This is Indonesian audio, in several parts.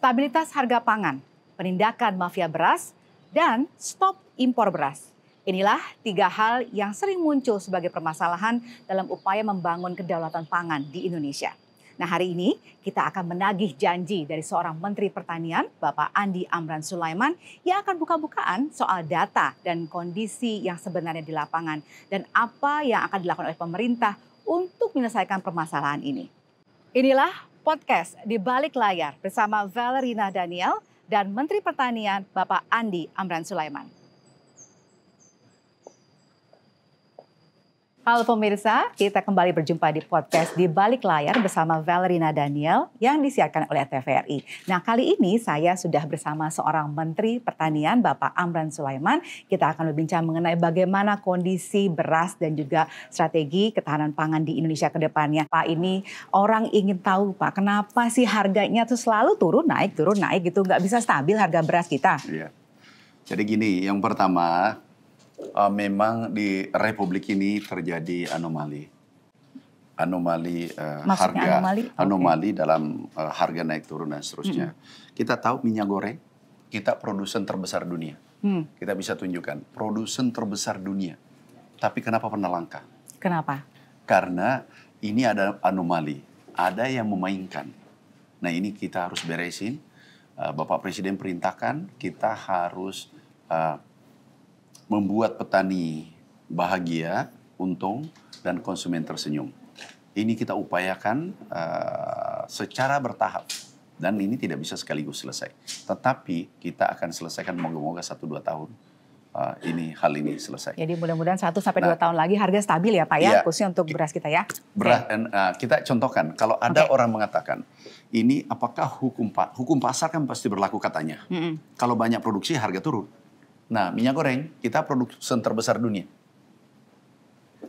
stabilitas harga pangan, penindakan mafia beras, dan stop impor beras. Inilah tiga hal yang sering muncul sebagai permasalahan dalam upaya membangun kedaulatan pangan di Indonesia. Nah, hari ini kita akan menagih janji dari seorang Menteri Pertanian, Bapak Andi Amran Sulaiman, yang akan buka-bukaan soal data dan kondisi yang sebenarnya di lapangan dan apa yang akan dilakukan oleh pemerintah untuk menyelesaikan permasalahan ini. Inilah podcast Di Balik Layar bersama Valerina Daniel dan Menteri Pertanian, Bapak Andi Amran Sulaiman. Halo pemirsa, kita kembali berjumpa di podcast Di Balik Layar bersama Valerina Daniel yang disiarkan oleh TVRI. Nah, kali ini saya sudah bersama seorang Menteri Pertanian, Bapak Amran Sulaiman. Kita akan berbincang mengenai bagaimana kondisi beras dan juga strategi ketahanan pangan di Indonesia ke depannya. Pak, ini orang ingin tahu, Pak, kenapa sih harganya tuh selalu turun naik gitu, nggak bisa stabil harga beras kita? Iya. Jadi gini, yang pertama, memang di Republik ini terjadi anomali harga, anomali dalam harga naik turun dan seterusnya. Kita tahu minyak goreng, kita produsen terbesar dunia. Kita bisa tunjukkan produsen terbesar dunia. Tapi kenapa pernah langka? Kenapa? Karena ini ada anomali, ada yang memainkan. Nah, ini kita harus beresin. Bapak Presiden perintahkan kita harus membuat petani bahagia, untung, dan konsumen tersenyum. Ini kita upayakan secara bertahap. Dan ini tidak bisa sekaligus selesai. Tetapi kita akan selesaikan moga-moga 1-2 tahun. Hal ini selesai. Jadi mudah-mudahan 1-2 tahun lagi harga stabil ya Pak ya, khususnya untuk beras kita ya. Kita contohkan, kalau ada orang mengatakan, ini apakah hukum pasar kan pasti berlaku katanya. Kalau banyak produksi harga turun. Nah, minyak goreng kita produsen terbesar dunia.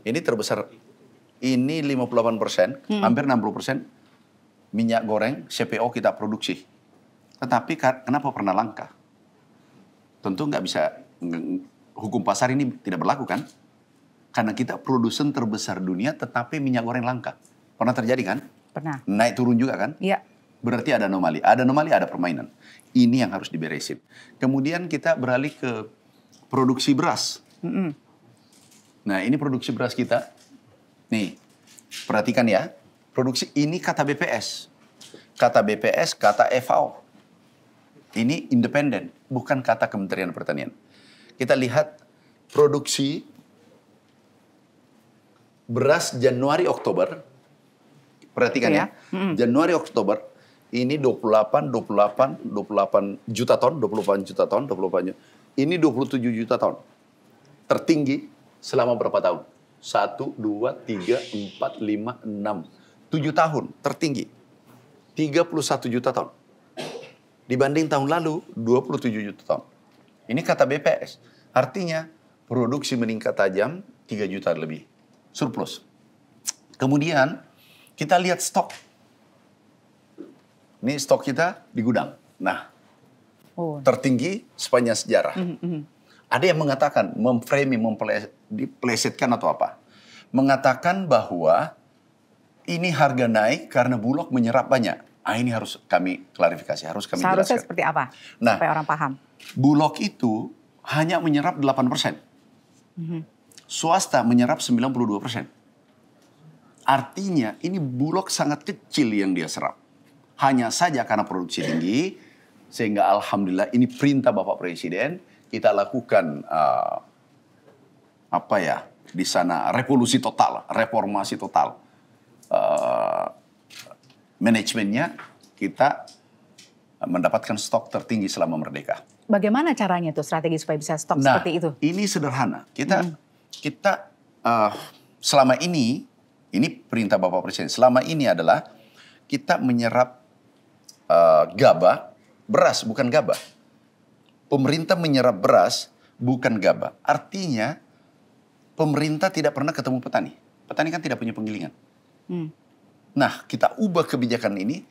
Ini terbesar, ini 58%, hampir 60% minyak goreng CPO kita produksi. Tetapi kenapa pernah langka? Tentu nggak bisa, hukum pasar ini tidak berlaku kan? Karena kita produsen terbesar dunia tetapi minyak goreng langka. Pernah terjadi kan? Pernah. Naik turun juga kan? Iya. Berarti ada anomali. Ada anomali, ada permainan. Ini yang harus diberesin. Kemudian kita beralih ke produksi beras. Nah, ini produksi beras kita. Nih, perhatikan ya. Produksi ini kata BPS. Kata BPS, kata FAO. Ini independen, bukan kata Kementerian Pertanian. Kita lihat produksi beras Januari-Oktober. Perhatikan ya. Januari-Oktober. Ini 28 juta ton, 24 juta ton. Ini 27 juta ton. Tertinggi selama berapa tahun? 1, 2, 3, 4, 5, 6, 7 tahun tertinggi. 31 juta ton. Dibanding tahun lalu 27 juta ton. Ini kata BPS. Artinya produksi meningkat tajam 3 juta lebih. Surplus. Kemudian kita lihat stok. Ini stok kita di gudang. Nah, tertinggi sepanjang sejarah. Ada yang mengatakan, diplesetkan atau apa. Mengatakan bahwa ini harga naik karena Bulog menyerap banyak. Ini harus kami klarifikasi, harus kami jelaskan. Seharusnya seperti apa? Nah, supaya orang paham. Bulog itu hanya menyerap 8%. Swasta menyerap 92%. Artinya ini Bulog sangat kecil yang dia serap. Hanya saja karena produksi tinggi, sehingga alhamdulillah ini perintah Bapak Presiden, kita lakukan di sana revolusi total, reformasi total. Manajemennya kita mendapatkan stok tertinggi selama merdeka. Bagaimana caranya tuh strategi supaya bisa stok seperti itu? Ini sederhana. Kita selama ini perintah Bapak Presiden. Selama ini adalah kita menyerap gabah, beras bukan gabah. Pemerintah menyerap beras bukan gabah. Artinya pemerintah tidak pernah ketemu petani. Petani kan tidak punya penggilingan. Nah, kita ubah kebijakan ini.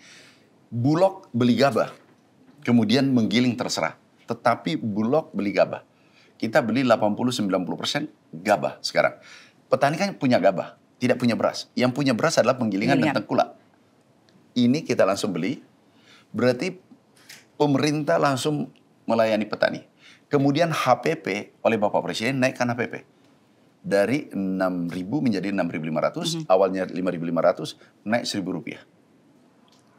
Bulog beli gabah, kemudian menggiling terserah. Tetapi Bulog beli gabah. Kita beli 80-90% gabah sekarang. Petani kan punya gabah, tidak punya beras. Yang punya beras adalah penggilingan dan tengkulak. Ini kita langsung beli. Berarti pemerintah langsung melayani petani. Kemudian HPP oleh Bapak Presiden naikkan HPP. Dari 6.000 menjadi 6.500, awalnya 5.500, naik Rp1.000.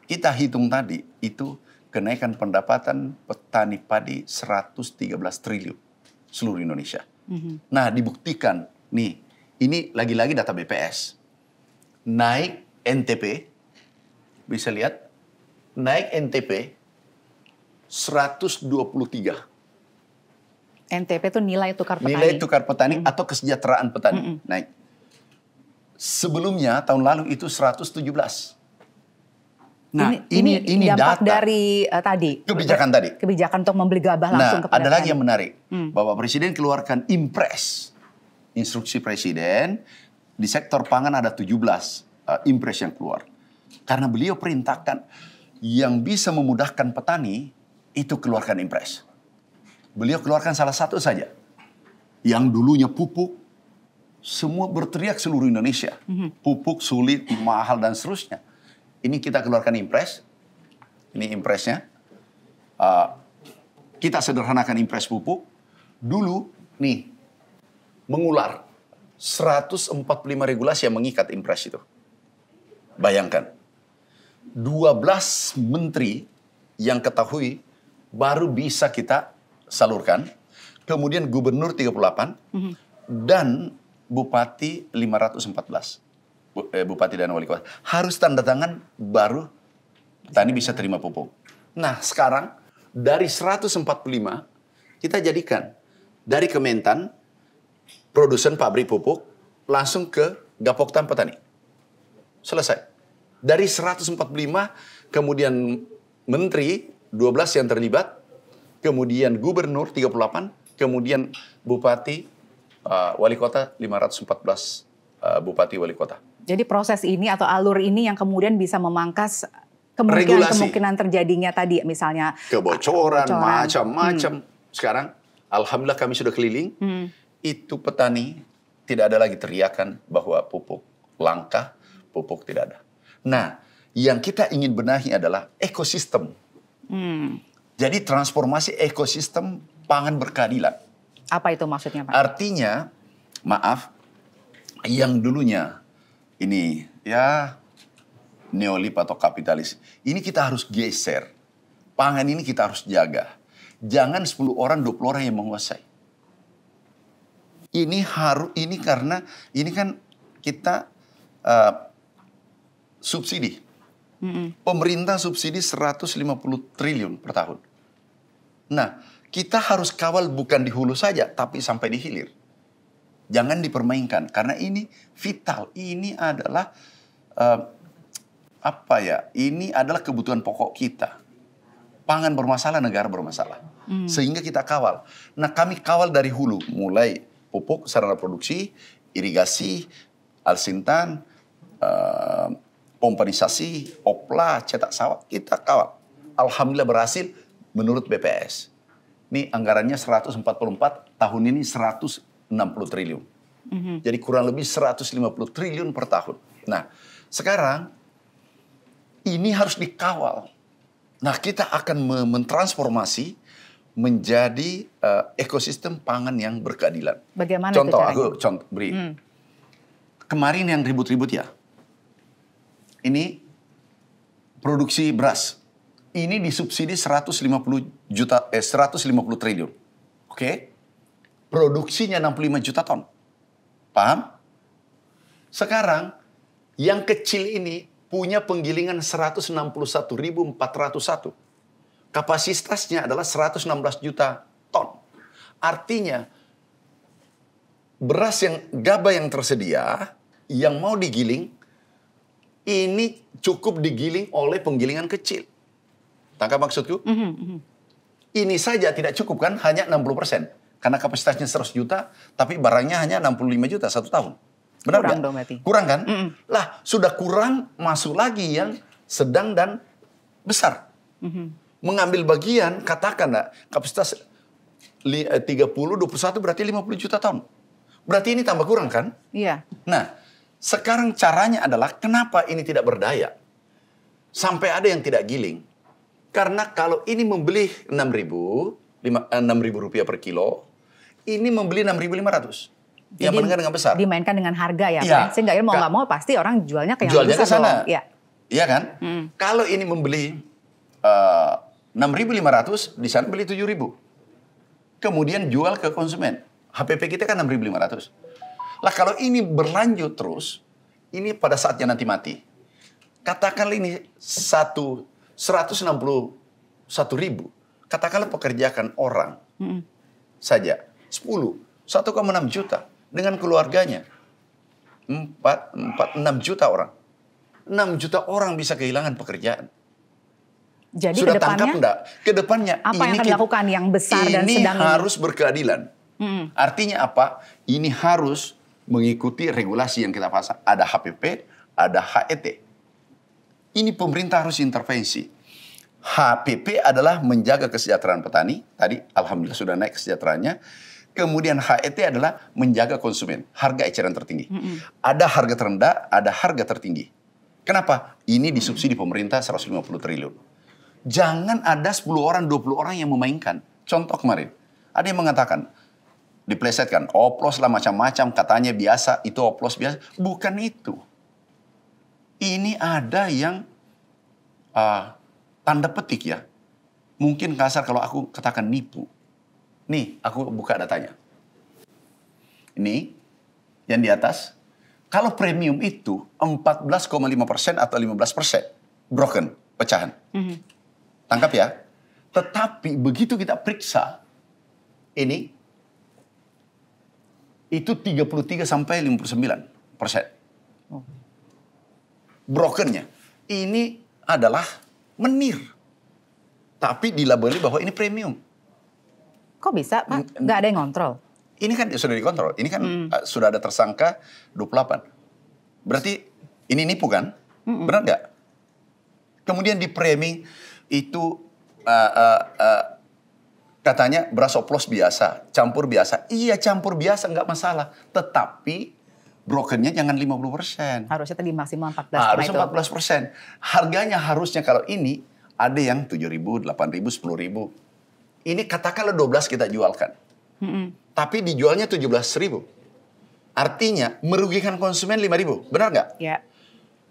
Kita hitung tadi, itu kenaikan pendapatan petani padi 113 triliun seluruh Indonesia. Nah, dibuktikan, nih, ini lagi-lagi data BPS. Naik NTP, bisa lihat, naik NTP 123. NTP itu nilai tukar petani. Nilai tukar petani atau kesejahteraan petani naik. Sebelumnya tahun lalu itu 117. Nah, ini dampak data dari tadi. kebijakan tadi. Kebijakan untuk membeli gabah langsung kepada ada lagi petani. yang menarik. Bapak Presiden keluarkan impres. Instruksi Presiden di sektor pangan ada 17 impres yang keluar. Karena beliau perintahkan yang bisa memudahkan petani itu keluarkan impres. Beliau keluarkan salah satu saja. Yang dulunya pupuk, semua berteriak seluruh Indonesia. Pupuk sulit, mahal, dan seterusnya. Ini kita keluarkan impres. Ini impresnya. Kita sederhanakan impres pupuk. Dulu, nih, mengular. 145 regulasi yang mengikat impres itu. Bayangkan. 12 menteri yang ketahui baru bisa kita salurkan. Kemudian gubernur 38. Dan bupati 514. Bupati dan wali kota. Harus tanda tangan baru petani bisa terima pupuk. Nah sekarang dari 145 kita jadikan dari Kementan produsen pabrik pupuk langsung ke Gapoktan petani. Selesai. Dari 145 kemudian menteri 12 yang terlibat, kemudian gubernur 38, kemudian bupati wali kota 514 bupati wali kota. Jadi proses ini atau alur ini yang kemudian bisa memangkas kemungkinan terjadinya tadi misalnya kebocoran. Macam-macam. Sekarang alhamdulillah kami sudah keliling. Itu petani tidak ada lagi teriakan bahwa pupuk langka, pupuk tidak ada. Nah, yang kita ingin benahi adalah ekosistem. Jadi transformasi ekosistem pangan berkeadilan. Apa itu maksudnya, Pak? Artinya, maaf, yang dulunya ini ya neolib atau kapitalis, ini kita harus geser. Pangan ini kita harus jaga. Jangan 10 orang, 20 orang yang menguasai. Ini karena ini kan kita subsidi. Pemerintah subsidi 150 triliun per tahun. Nah, kita harus kawal bukan di hulu saja, tapi sampai di hilir. Jangan dipermainkan, karena ini vital. Ini adalah, ini adalah kebutuhan pokok kita. Pangan bermasalah, negara bermasalah. Sehingga kita kawal. Nah, kami kawal dari hulu, mulai pupuk, sarana produksi, irigasi, alsintan, pompanisasi, opla, cetak sawah, kita kawal. Alhamdulillah berhasil menurut BPS. Ini anggarannya 144, tahun ini 160 triliun. Jadi kurang lebih 150 triliun per tahun. Nah, sekarang ini harus dikawal. Nah, kita akan mentransformasi menjadi ekosistem pangan yang berkeadilan. Bagaimana contoh, itu caranya? aku beri. Kemarin yang ribut-ribut ya. Ini produksi beras. Ini disubsidi 150 triliun. Oke? Produksinya 65 juta ton. Paham? Sekarang yang kecil ini punya penggilingan 161.401. Kapasitasnya adalah 116 juta ton. Artinya beras gabah yang tersedia yang mau digiling ini cukup digiling oleh penggilingan kecil. Tangkap maksudku? Ini saja tidak cukup kan, hanya 60%. Karena kapasitasnya 100 juta, tapi barangnya hanya 65 juta satu tahun. Benar kurang gak? dong berarti. Kurang kan? Lah, sudah kurang, masuk lagi yang sedang dan besar. Mengambil bagian, katakan kapasitas 30, 21 berarti 50 juta ton. Berarti ini tambah kurang kan? Iya. Nah, sekarang caranya adalah kenapa ini tidak berdaya? Sampai ada yang tidak giling. Karena kalau ini membeli 6.000 rupiah per kilo, ini membeli 6.500. Yang menengah dengan besar. Dimainkan dengan harga ya, Ya. Pak? Sehingga mau nggak mau pasti orang jualnya ke yang Jualnya besar ke sana. dong. Ya. Iya kan? Kalau ini membeli 6.500, di sana beli 7.000. Kemudian jual ke konsumen. HPP kita kan 6.500. Lah kalau ini berlanjut terus, ini pada saatnya nanti mati. Katakanlah ini 161.000. Katakanlah pekerjakan orang saja 1,6 juta dengan keluarganya. 6 juta orang. 6 juta orang bisa kehilangan pekerjaan. Jadi Sudah kedepannya, tangkap enggak? Kedepannya apa yang akan dilakukan yang besar dan sedang ini harus berkeadilan. Artinya apa? Ini harus mengikuti regulasi yang kita pasang. Ada HPP, ada HET. Ini pemerintah harus intervensi. HPP adalah menjaga kesejahteraan petani. Tadi alhamdulillah sudah naik kesejahteraannya. Kemudian HET adalah menjaga konsumen. Harga eceran tertinggi. Ada harga terendah, ada harga tertinggi. Kenapa? Ini disubsidi pemerintah 150 triliun. Jangan ada 10 orang, 20 orang yang memainkan. Contoh kemarin, ada yang mengatakan, diplesetkan, oplos lah macam-macam, katanya biasa, itu oplos biasa. Bukan itu. Ini ada yang tanda petik ya. Mungkin kasar kalau aku katakan nipu. Nih, aku buka datanya. Ini, yang di atas. Kalau premium itu 14,5% atau 15%. Broken, pecahan. Tangkap ya. Tetapi begitu kita periksa, ini, itu 33 sampai 59%. Brokennya. Ini adalah menir. Tapi dilabeli bahwa ini premium. kok bisa, Pak? Nggak ada yang ngontrol? Ini kan sudah dikontrol. Ini kan sudah ada tersangka 28. Berarti ini nipu kan? Benar nggak? Kemudian di framing itu katanya beras oplos biasa, campur biasa. Iya campur biasa nggak masalah. Tetapi brokennya jangan 50%. Harusnya tadi maksimal 14. Harusnya 14%. Harganya harusnya kalau ini ada yang 7.000, 8.000, 10.000. Ini katakanlah 12 kita jualkan. Tapi dijualnya 17.000. Artinya merugikan konsumen 5.000. Benar nggak? Ya.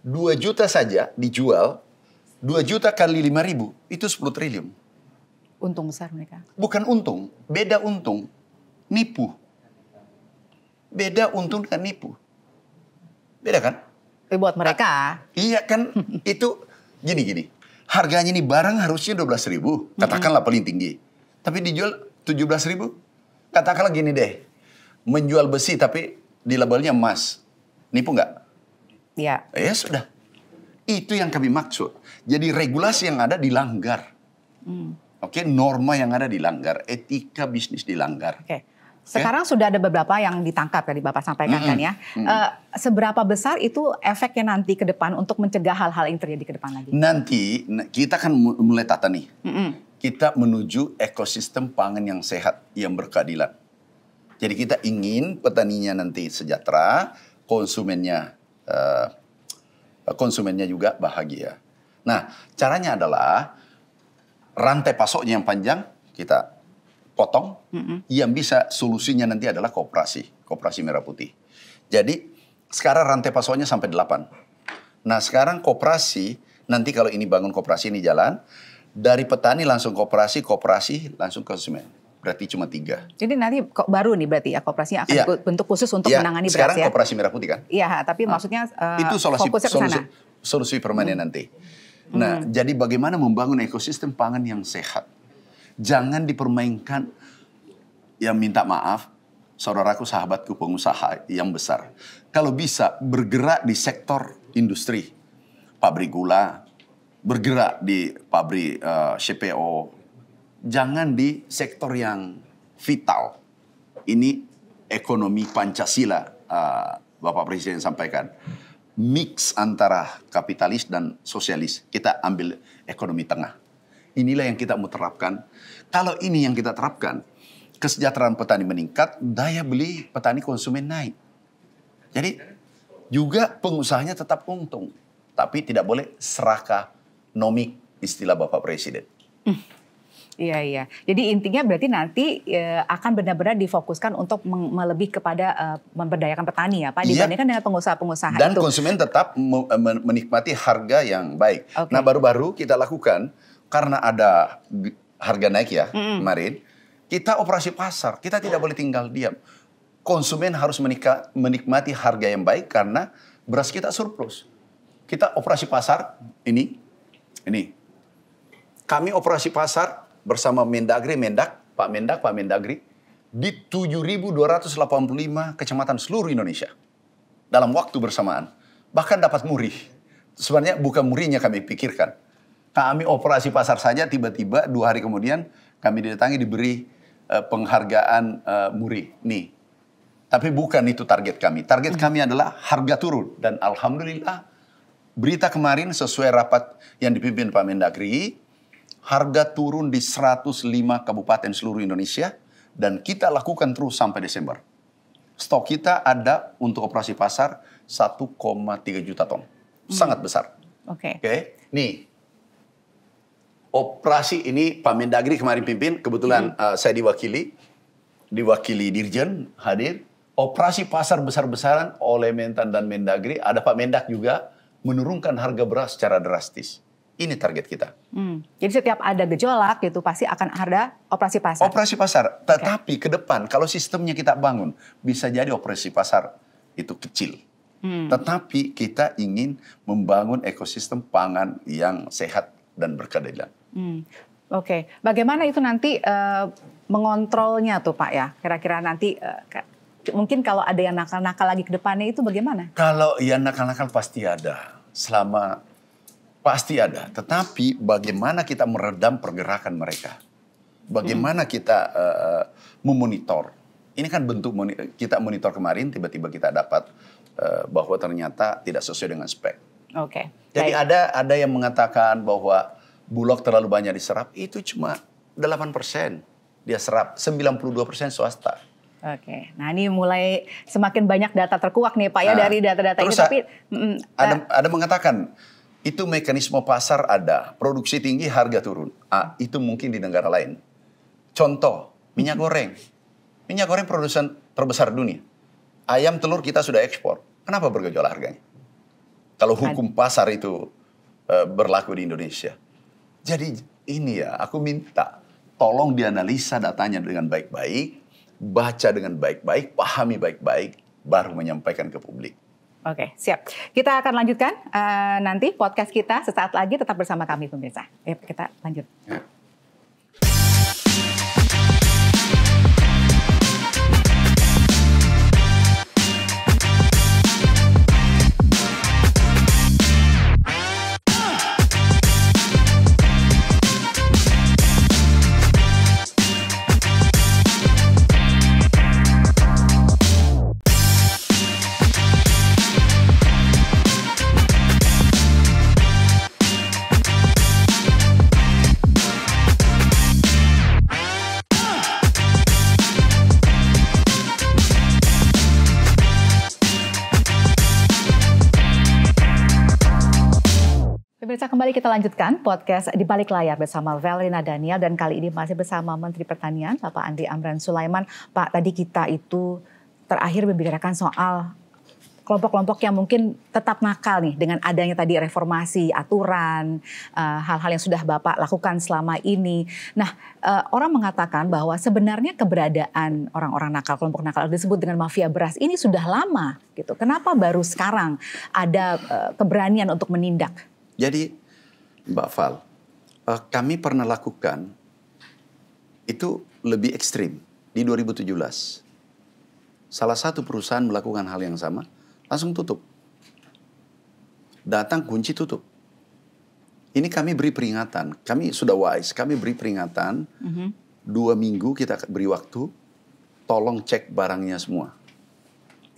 2 juta saja dijual. 2 juta kali 5.000 itu 10 triliun. Untung besar mereka. Bukan untung, beda untung. Nipu. Beda untung dengan nipu. Beda kan? Tapi buat mereka. Iya kan, itu gini. Harganya ini barang harusnya 12.000, katakanlah paling tinggi. Tapi dijual 17.000. Katakanlah gini deh, menjual besi tapi di labelnya emas. Nipu nggak? Ya. Ya sudah. Itu yang kami maksud. Jadi regulasi yang ada dilanggar. Oke, norma yang ada dilanggar, etika bisnis dilanggar. Oke. Sekarang sudah ada beberapa yang ditangkap tadi Bapak sampaikan kan ya. Seberapa besar itu efeknya nanti ke depan untuk mencegah hal-hal yang terjadi ke depan lagi? Nanti kita kan mulai tata nih. Kita menuju ekosistem pangan yang sehat, yang berkeadilan. Jadi kita ingin petaninya nanti sejahtera, konsumennya juga bahagia. Nah, caranya adalah rantai pasoknya yang panjang kita potong. Yang bisa solusinya nanti adalah koperasi merah putih. Jadi sekarang rantai pasoknya sampai 8. Nah sekarang koperasi, nanti kalau ini bangun koperasi ini jalan, dari petani langsung koperasi langsung konsumen. Berarti cuma 3. Jadi nanti kok baru nih berarti ya koperasinya akan bentuk khusus untuk menangani beras sekarang ya? koperasi merah putih kan? Iya, tapi maksudnya itu fokusnya ke sana. solusi permanen nanti. Nah, jadi bagaimana membangun ekosistem pangan yang sehat? Jangan dipermainkan, yang minta maaf, saudaraku, sahabatku, pengusaha yang besar. Kalau bisa bergerak di sektor industri, pabrik gula, bergerak di pabrik CPO, jangan di sektor yang vital. Ini ekonomi Pancasila, Bapak Presiden sampaikan. Mix antara kapitalis dan sosialis. Kita ambil ekonomi tengah. Inilah yang kita mau terapkan. Kalau ini yang kita terapkan, kesejahteraan petani meningkat, daya beli petani konsumen naik. Jadi juga pengusahanya tetap untung. Tapi tidak boleh serakanomik istilah Bapak Presiden. Iya, iya. Jadi intinya berarti nanti akan benar-benar difokuskan untuk melebih kepada memberdayakan petani ya Pak, dibandingkan dengan pengusaha-pengusaha dan itu. Dan konsumen tetap menikmati harga yang baik. Okay. Nah baru-baru kita lakukan, karena ada harga naik ya kemarin, kita operasi pasar, kita tidak boleh tinggal diam. Konsumen harus menikmati harga yang baik karena beras kita surplus. Kita operasi pasar, ini. Kami operasi pasar bersama Pak Mendagri, di 7.285 kecamatan seluruh Indonesia. Dalam waktu bersamaan. Bahkan dapat muri. Sebenarnya bukan murinya kami pikirkan. Kami operasi pasar saja, tiba-tiba 2 hari kemudian kami didatangi diberi penghargaan muri. Nih. Tapi bukan itu target kami. Target kami adalah harga turun. Dan alhamdulillah berita kemarin sesuai rapat yang dipimpin Pak Mendagri, harga turun di 105 kabupaten seluruh Indonesia dan kita lakukan terus sampai Desember. Stok kita ada untuk operasi pasar 1,3 juta ton. Sangat besar. Oke. Nih. Operasi ini Pak Mendagri kemarin pimpin, kebetulan saya diwakili Dirjen hadir. Operasi pasar besar-besaran oleh Mentan dan Mendagri, ada Pak Mendak juga menurunkan harga beras secara drastis. Ini target kita. Jadi setiap ada gejolak gitu pasti akan ada operasi pasar. Operasi pasar. Tetapi ke depan kalau sistemnya kita bangun bisa jadi operasi pasar itu kecil. Tetapi kita ingin membangun ekosistem pangan yang sehat dan berkeadilan. Oke. Bagaimana itu nanti mengontrolnya tuh Pak ya? Kira-kira nanti mungkin kalau ada yang nakal-nakal lagi ke depannya itu bagaimana? Kalau yang nakal-nakal pasti ada. Pasti ada, tetapi bagaimana kita meredam pergerakan mereka? Bagaimana kita memonitor? Ini kan bentuk kita monitor kemarin, tiba-tiba kita dapat bahwa ternyata tidak sesuai dengan spek. Oke. Jadi ada yang mengatakan bahwa Bulog terlalu banyak diserap, itu cuma 8% dia serap, 92% swasta. Oke, nah ini mulai semakin banyak data terkuak nih Pak ya dari data-data ini. Tapi ada mengatakan, itu mekanisme pasar ada, produksi tinggi, harga turun. Itu mungkin di negara lain. Contoh, minyak goreng. Minyak goreng produsen terbesar dunia. Ayam, telur kita sudah ekspor. Kenapa bergejolak harganya? Kalau hukum pasar itu berlaku di Indonesia. Jadi ini ya, aku minta tolong dianalisa datanya dengan baik-baik, baca dengan baik-baik, pahami baik-baik, baru menyampaikan ke publik. Oke, siap. Kita akan lanjutkan nanti podcast kita sesaat lagi, tetap bersama kami pemirsa. Kita lanjut. Pemirsa, kembali kita lanjutkan podcast Di Balik Layar bersama Valerina Daniel, dan kali ini masih bersama Menteri Pertanian Bapak Andri Amran Sulaiman. Pak, tadi kita itu terakhir membicarakan soal kelompok-kelompok yang mungkin tetap nakal nih dengan adanya tadi reformasi aturan, hal-hal yang sudah Bapak lakukan selama ini. Nah, orang mengatakan bahwa sebenarnya keberadaan orang-orang nakal, kelompok nakal disebut dengan mafia beras ini sudah lama gitu. Kenapa baru sekarang ada keberanian untuk menindak? Jadi Mbak Val, kami pernah lakukan itu lebih ekstrim di 2017. Salah satu perusahaan melakukan hal yang sama, langsung tutup. Datang kunci tutup. Ini kami beri peringatan, kami sudah wise, kami beri peringatan 2 minggu kita beri waktu, tolong cek barangnya semua.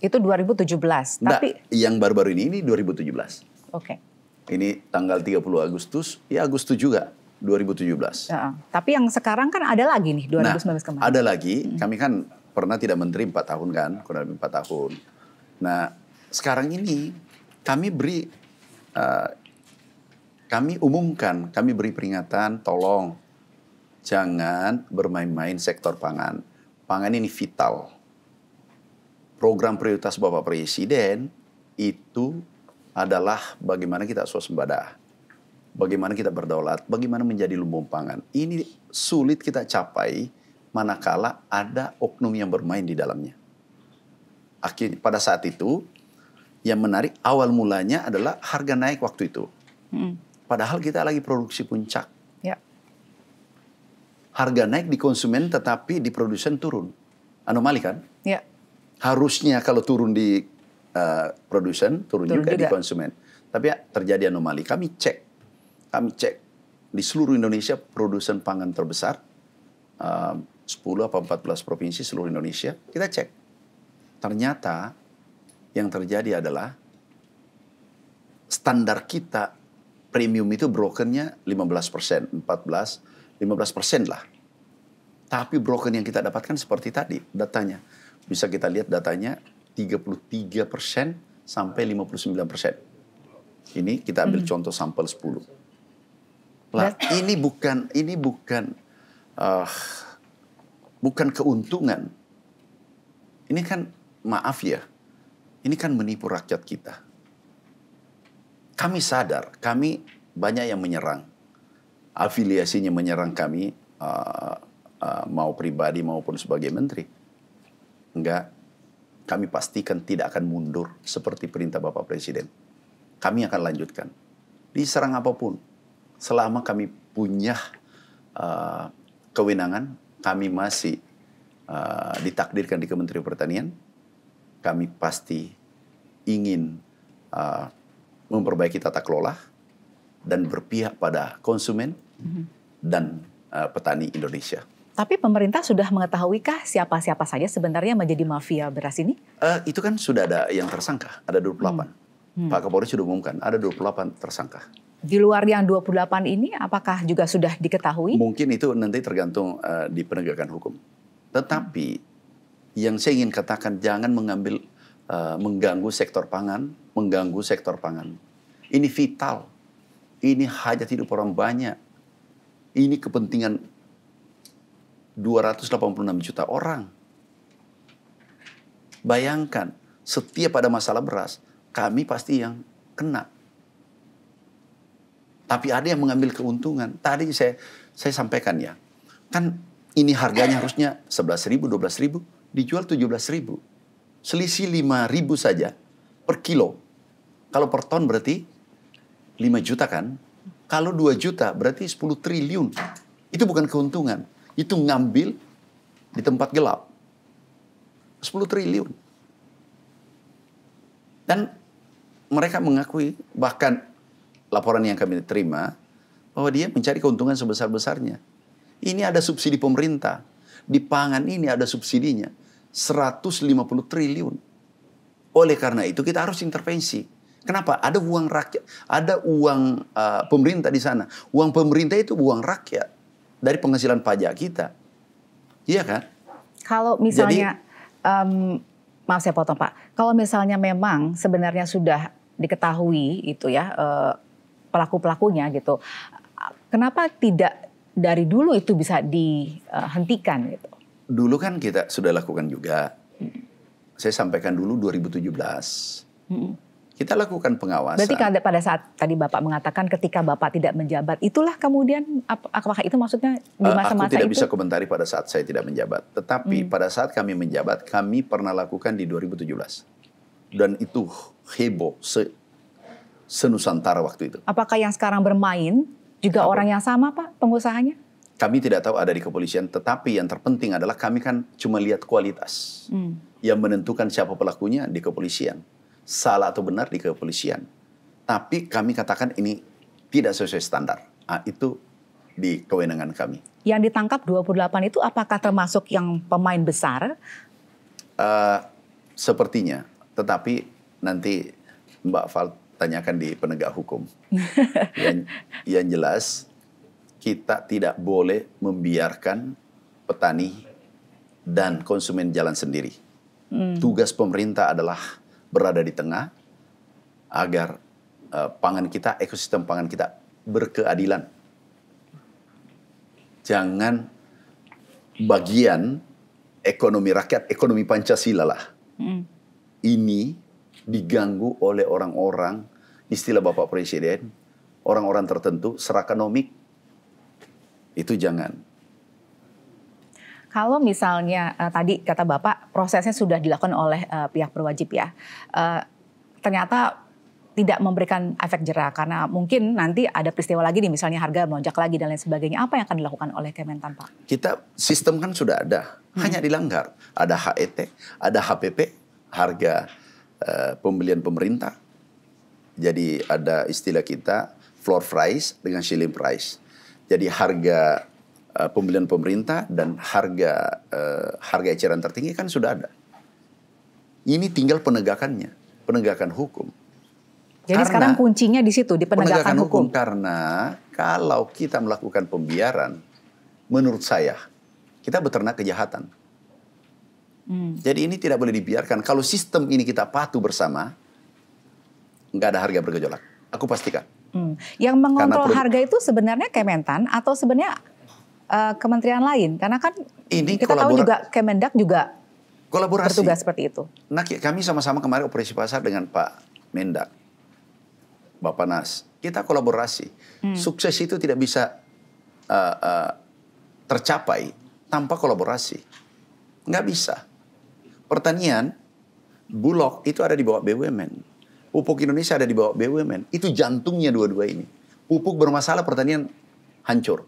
Itu 2017, tapi yang baru-baru ini 2017. Oke. Ini tanggal 30 Agustus, ya Agustus juga 2017. Tapi yang sekarang kan ada lagi nih 2019 kemarin. Ada lagi, kami kan pernah tidak menteri 4 tahun kan, kurang lebih 4 tahun. Nah, sekarang ini kami kami umumkan, kami beri peringatan, tolong jangan bermain-main sektor pangan. Pangan ini vital. Program prioritas Bapak Presiden itu adalah bagaimana kita swasembada, bagaimana kita berdaulat, bagaimana menjadi lumbung pangan. Ini sulit kita capai manakala ada oknum yang bermain di dalamnya. Akhirnya pada saat itu, yang menarik awal mulanya adalah harga naik waktu itu. Padahal kita lagi produksi puncak. Ya. Harga naik di konsumen tetapi di produsen turun. Anomali kan? Ya. Harusnya kalau turun di produsen, turun juga di konsumen. Tapi ya, terjadi anomali. Kami cek di seluruh Indonesia produsen pangan terbesar, 10 atau 14 provinsi seluruh Indonesia, kita cek. Ternyata yang terjadi adalah standar kita premium itu brokernya 15%, 15% lah. Tapi broker yang kita dapatkan seperti tadi datanya. Bisa kita lihat datanya 33% sampai 59%. Ini kita ambil contoh sampel 10. Lah, ini bukan keuntungan. Ini kan maaf ya. Ini kan menipu rakyat kita. Kami sadar, kami banyak yang menyerang. Afiliasinya menyerang kami, mau pribadi maupun sebagai menteri. Enggak, kami pastikan tidak akan mundur seperti perintah Bapak Presiden. Kami akan lanjutkan. Diserang apapun. Selama kami punya kewenangan, kami masih ditakdirkan di Kementerian Pertanian, kami pasti ingin memperbaiki tata kelola dan berpihak pada konsumen dan petani Indonesia. Tapi pemerintah sudah mengetahuikah siapa-siapa saja sebenarnya menjadi mafia beras ini? Itu kan sudah ada yang tersangka, ada 28. Pak Kapolri sudah umumkan, ada 28 tersangka. Di luar yang 28 ini, apakah juga sudah diketahui? Mungkin itu nanti tergantung di penegakan hukum. Tetapi yang saya ingin katakan, jangan mengganggu sektor pangan, Ini vital. Ini hajat hidup orang banyak. Ini kepentingan 286 juta orang. Bayangkan, setiap ada masalah beras, kami pasti yang kena. Tapi ada yang mengambil keuntungan. Tadi saya sampaikan ya, kan ini harganya harusnya 11.000, 12.000, dijual 17.000. Selisih 5.000 saja per kilo. Kalau per ton berarti 5 juta kan? Kalau 2 juta berarti 10 triliun. Itu bukan keuntungan. Itu ngambil di tempat gelap. 10 triliun. Dan mereka mengakui, bahkan laporan yang kami terima, bahwa dia mencari keuntungan sebesar-besarnya. Ini ada subsidi pemerintah. Di pangan ini ada subsidinya. 150 triliun. Oleh karena itu kita harus intervensi. Kenapa? Ada uang rakyat, ada uang pemerintah di sana. Uang pemerintah itu uang rakyat dari penghasilan pajak kita. Iya kan? Kalau misalnya, maaf saya potong Pak, kalau misalnya memang sebenarnya sudah diketahui itu ya pelaku-pelakunya gitu, kenapa tidak dari dulu itu bisa dihentikan gitu? Dulu kan kita sudah lakukan juga. Saya sampaikan dulu 2017. Kita lakukan pengawasan. Berarti pada saat tadi Bapak mengatakan ketika Bapak tidak menjabat, itulah kemudian, apakah itu maksudnya di masa-masa itu? Aku tidak bisa komentari pada saat saya tidak menjabat. Tetapi pada saat kami menjabat, kami pernah lakukan di 2017. Dan itu heboh senusantara waktu itu. Apakah yang sekarang bermain juga orang yang sama Pak, pengusahanya? Kami tidak tahu ada di kepolisian, tetapi yang terpenting adalah kami kan cuma lihat kualitas. Yang menentukan siapa pelakunya di kepolisian. Salah atau benar di kepolisian. Tapi kami katakan ini tidak sesuai standar. Itu di kewenangan kami. Yang ditangkap 28 itu apakah termasuk yang pemain besar? Sepertinya. Tetapi nanti Mbak Val tanyakan di penegak hukum. Yang jelas kita tidak boleh membiarkan petani dan konsumen jalan sendiri. Tugas pemerintah adalah berada di tengah agar ekosistem pangan kita berkeadilan. jangan bagian ekonomi rakyat, ekonomi Pancasila lah. Ini diganggu oleh orang-orang, istilah Bapak Presiden, orang-orang tertentu, serakonomik. Itu jangan. Kalau misalnya tadi kata Bapak prosesnya sudah dilakukan oleh pihak berwajib ya, ternyata tidak memberikan efek jera karena mungkin nanti ada peristiwa lagi nih misalnya harga melonjak lagi dan lain sebagainya. Apa yang akan dilakukan oleh Kementan, Pak? Kita sistem kan sudah ada, hanya dilanggar. Ada HET, ada HPP, harga pembelian pemerintah. Jadi ada istilah kita floor price dengan ceiling price. Jadi harga pembelian pemerintah dan harga eceran tertinggi kan sudah ada. Ini tinggal penegakannya, penegakan hukum. Jadi sekarang kuncinya di situ, di penegakan hukum. Karena kalau kita melakukan pembiaran, menurut saya kita beternak kejahatan. Jadi ini tidak boleh dibiarkan. Kalau sistem ini kita patuh bersama, nggak ada harga bergejolak. Aku pastikan. Yang mengontrol harga itu sebenarnya Kementan atau sebenarnya kementerian lain? Karena kan ini kita tahu juga Kemendak juga kolaborasi. Bertugas seperti itu. Nah, kami sama-sama kemarin operasi pasar dengan Pak Mendak, Bapak Nas. Kita kolaborasi. Sukses itu tidak bisa tercapai tanpa kolaborasi. Nggak bisa. Pertanian, Bulog itu ada di bawah BUMN. Pupuk Indonesia ada di bawah BUMN. Itu jantungnya dua-dua ini. Pupuk bermasalah, pertanian hancur.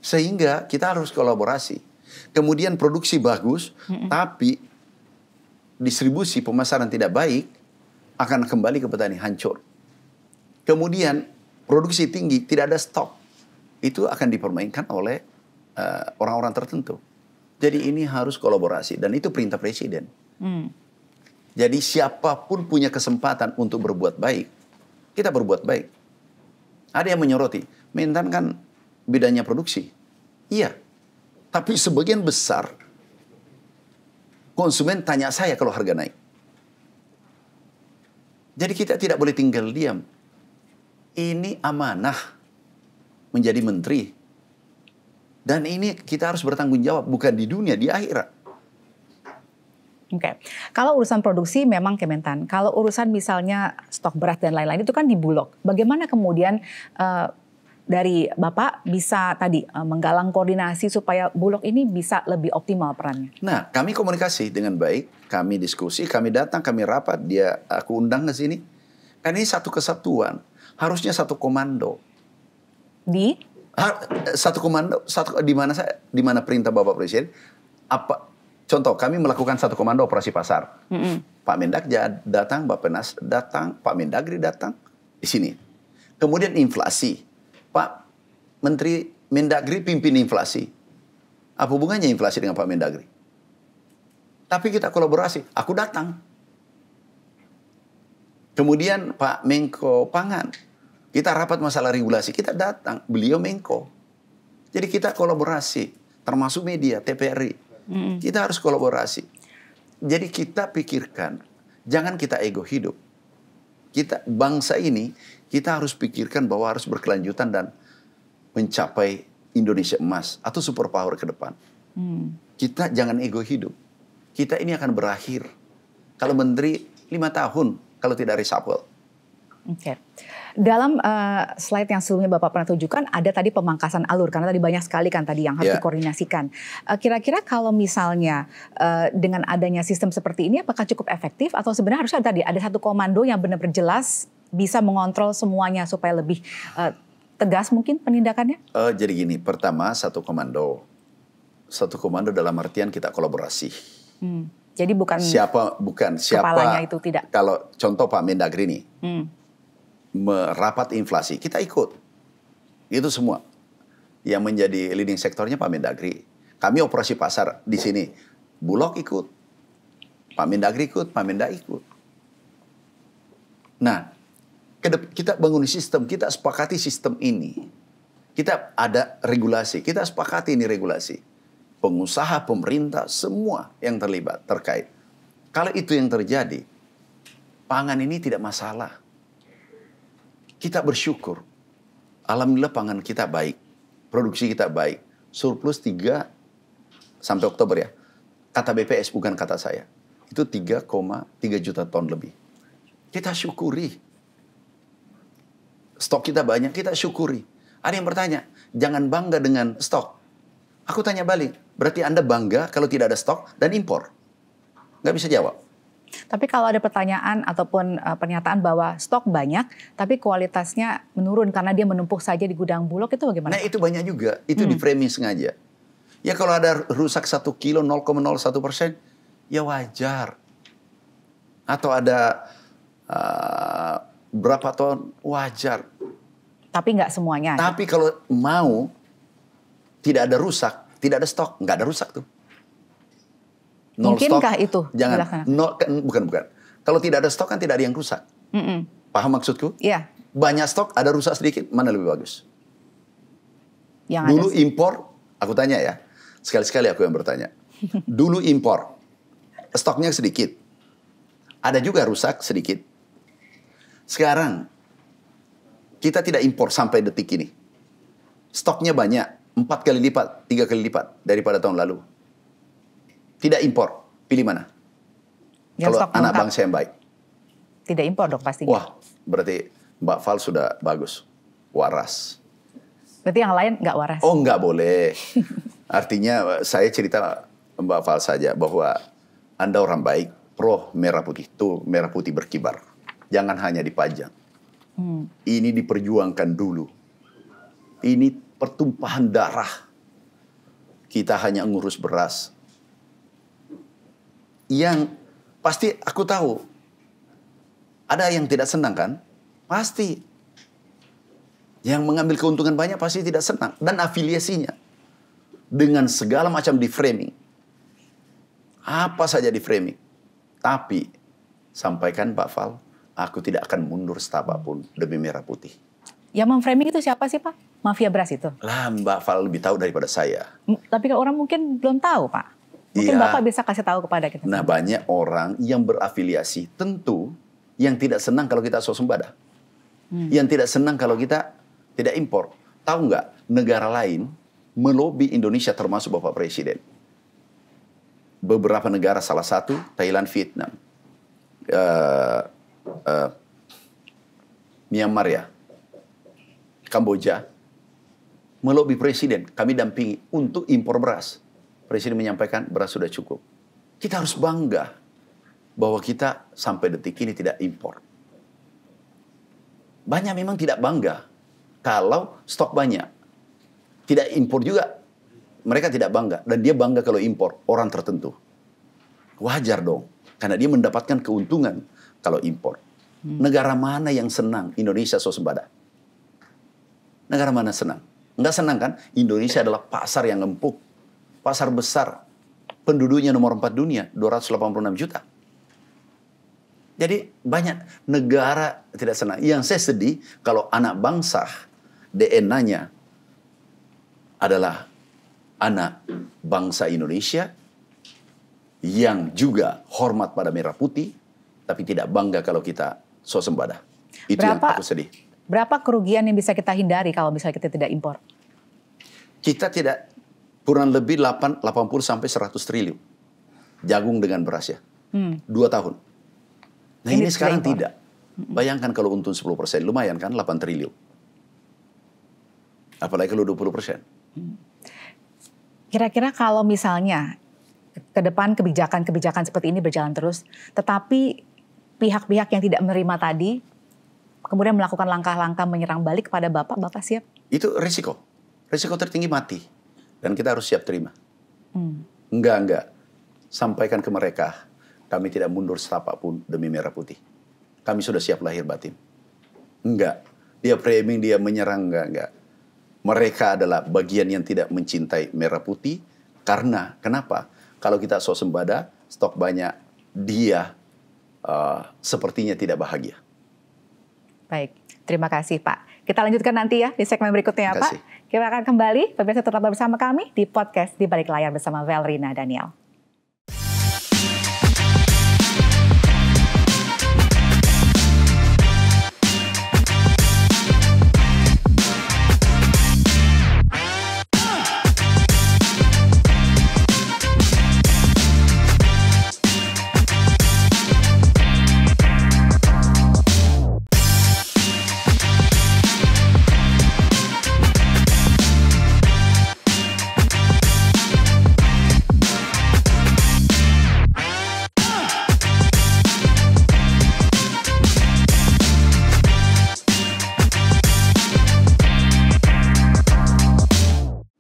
Sehingga kita harus kolaborasi. Kemudian produksi bagus, tapi distribusi pemasaran tidak baik, akan kembali ke petani hancur. Kemudian produksi tinggi, tidak ada stok. Itu akan dipermainkan oleh orang-orang tertentu. Jadi ini harus kolaborasi dan itu perintah Presiden. Jadi siapapun punya kesempatan untuk berbuat baik, kita berbuat baik. Ada yang menyoroti, Mentan kan bedanya produksi. Iya, tapi sebagian besar konsumen tanya saya kalau harga naik. Jadi kita tidak boleh tinggal diam. Ini amanah menjadi menteri. Dan ini kita harus bertanggung jawab, bukan di dunia, di akhirat. Oke, kalau urusan produksi memang Kementan. Kalau urusan misalnya stok beras dan lain-lain itu kan di Bulog. Bagaimana kemudian dari Bapak bisa tadi menggalang koordinasi supaya Bulog ini bisa lebih optimal perannya? Nah, kami komunikasi dengan baik, kami diskusi, kami datang, kami rapat, aku undang ke sini. Kan ini satu kesatuan, harusnya satu komando. Satu komando, di mana perintah Bapak Presiden, contoh kami melakukan satu komando operasi pasar. Pak Mendak datang, Bapak Nas datang, Pak Mendagri datang di sini. Kemudian inflasi, Pak Menteri Mendagri pimpin inflasi. Apa hubungannya inflasi dengan Pak Mendagri? Tapi kita kolaborasi, aku datang. Kemudian Pak Menko Pangan, kita rapat masalah regulasi, kita datang, beliau Menko. Jadi kita kolaborasi, termasuk media, TVRI. Kita harus kolaborasi. Jadi kita pikirkan, jangan kita ego hidup. Kita bangsa ini, kita harus pikirkan bahwa harus berkelanjutan dan mencapai Indonesia emas atau superpower ke depan. Kita jangan ego hidup. Kita ini akan berakhir. Kalau menteri 5 tahun, kalau tidak reshuffle. Oke. Dalam slide yang sebelumnya Bapak pernah tunjukkan ada tadi pemangkasan alur karena tadi banyak sekali kan tadi yang harus dikoordinasikan. Kira-kira kalau misalnya dengan adanya sistem seperti ini apakah cukup efektif atau sebenarnya harusnya tadi ada satu komando yang benar-benar jelas bisa mengontrol semuanya supaya lebih tegas mungkin penindakannya? Jadi gini, pertama satu komando dalam artian kita kolaborasi. Jadi bukan siapa kepalanya itu tidak. Kalau contoh Pak Mendagri nih. Merapat inflasi, kita ikut. Itu semua. Yang menjadi leading sektornya Pak Mendagri. Kami operasi pasar di sini. Bulog ikut. Pak Mendagri ikut, Pak Mendak ikut. Nah, kita bangun sistem, kita sepakati sistem ini. Kita ada regulasi, kita sepakati ini regulasi. Pengusaha, pemerintah, semua yang terlibat, terkait. Kalau itu yang terjadi, pangan ini tidak masalah. Kita bersyukur. Alhamdulillah pangan kita baik. produksi kita baik. Surplus 3 sampai Oktober ya. Kata BPS bukan kata saya. Itu 3,3 juta ton lebih. Kita syukuri. Stok kita banyak, kita syukuri. Ada yang bertanya, jangan bangga dengan stok. Aku tanya balik, berarti Anda bangga kalau tidak ada stok dan impor? Nggak bisa jawab. Tapi kalau ada pertanyaan ataupun pernyataan bahwa stok banyak, tapi kualitasnya menurun karena dia menumpuk saja di gudang Bulog, itu bagaimana? Nah itu banyak juga, itu di framing sengaja. Ya kalau ada rusak 1 kilo 0,01%, ya wajar. Atau ada berapa ton, wajar. Tapi nggak semuanya. Tapi kalau mau tidak ada rusak, tidak ada stok, nggak ada rusak tuh. Mungkinkah stok, itu? Jangan. Bukan. Kalau tidak ada stok kan tidak ada yang rusak. Paham maksudku? Iya. Banyak stok, ada rusak sedikit, mana lebih bagus? Yang Dulu impor, aku tanya ya. Sekali-sekali aku yang bertanya. Dulu impor, stoknya sedikit. Ada juga rusak sedikit. Sekarang, kita tidak impor sampai detik ini. Stoknya banyak, 4 kali lipat, 3 kali lipat daripada tahun lalu. Tidak impor, pilih mana? Kalau anak bangsa yang baik. Tidak impor dong pastinya. Wah, berarti Mbak Val sudah bagus, waras. Berarti yang lain nggak waras? Oh, nggak boleh. Artinya saya cerita Mbak Val saja bahwa Anda orang baik, pro merah putih. Tuh merah putih berkibar. Jangan hanya dipajang. Ini diperjuangkan dulu. Ini pertumpahan darah. Kita hanya ngurus beras. Yang pasti aku tahu, ada yang tidak senang kan? Pasti. Yang mengambil keuntungan banyak pasti tidak senang. Dan afiliasinya. Dengan segala macam di framing. Apa saja di framing. Tapi, sampaikan Pak Val, aku tidak akan mundur setapak pun demi merah putih. Yang memframing itu siapa sih Pak? Mafia beras itu? Lah Mbak Val lebih tahu daripada saya. Tapi kan orang mungkin belum tahu Pak. Mungkin Bapak bisa kasih tahu kepada kita. Nah banyak orang yang berafiliasi tentu yang tidak senang kalau kita swasembada. Yang tidak senang kalau kita tidak impor. Tahu nggak negara lain melobi Indonesia termasuk Bapak Presiden. Beberapa negara salah satu Thailand, Vietnam, Myanmar ya, Kamboja melobi Presiden. Kami dampingi untuk impor beras. Presiden menyampaikan beras sudah cukup. Kita harus bangga bahwa kita sampai detik ini tidak impor. Banyak memang tidak bangga kalau stok banyak. Tidak impor juga. Mereka tidak bangga. Dan dia bangga kalau impor orang tertentu. Wajar dong. Karena dia mendapatkan keuntungan kalau impor. Negara mana yang senang Indonesia swasembada? Negara mana senang? Enggak senang kan? Indonesia adalah pasar yang empuk. Pasar besar, penduduknya nomor 4 dunia, 286 juta. Jadi banyak negara tidak senang. Yang saya sedih kalau anak bangsa DNA-nya adalah anak bangsa Indonesia yang juga hormat pada merah putih, tapi tidak bangga kalau kita swasembada. Itu yang aku sedih. Berapa kerugian yang bisa kita hindari kalau misalnya kita tidak impor? Kita tidak kurang lebih 80 sampai 100 triliun. Jagung dengan beras ya. 2 tahun. Nah ini sekarang tidak. Bayangkan kalau untung 10%. Lumayan kan 8 triliun. Apalagi kalau 20%. Kira-kira kalau misalnya ke depan kebijakan-kebijakan seperti ini berjalan terus. Tetapi pihak-pihak yang tidak menerima tadi kemudian melakukan langkah-langkah menyerang balik kepada Bapak. Bapak siap? Itu risiko. Risiko tertinggi mati. Dan kita harus siap terima. Enggak. Sampaikan ke mereka, kami tidak mundur setapak pun demi merah putih. Kami sudah siap lahir batin. Enggak. Dia framing, dia menyerang, enggak. Mereka adalah bagian yang tidak mencintai merah putih. Karena, kenapa? Kalau kita swasembada, stok banyak, dia sepertinya tidak bahagia. Baik, terima kasih Pak. Kita lanjutkan nanti ya di segmen berikutnya ya Pak. Kita akan kembali, pemirsa tetap bersama kami di podcast Di Balik Layar bersama Velrina Daniel.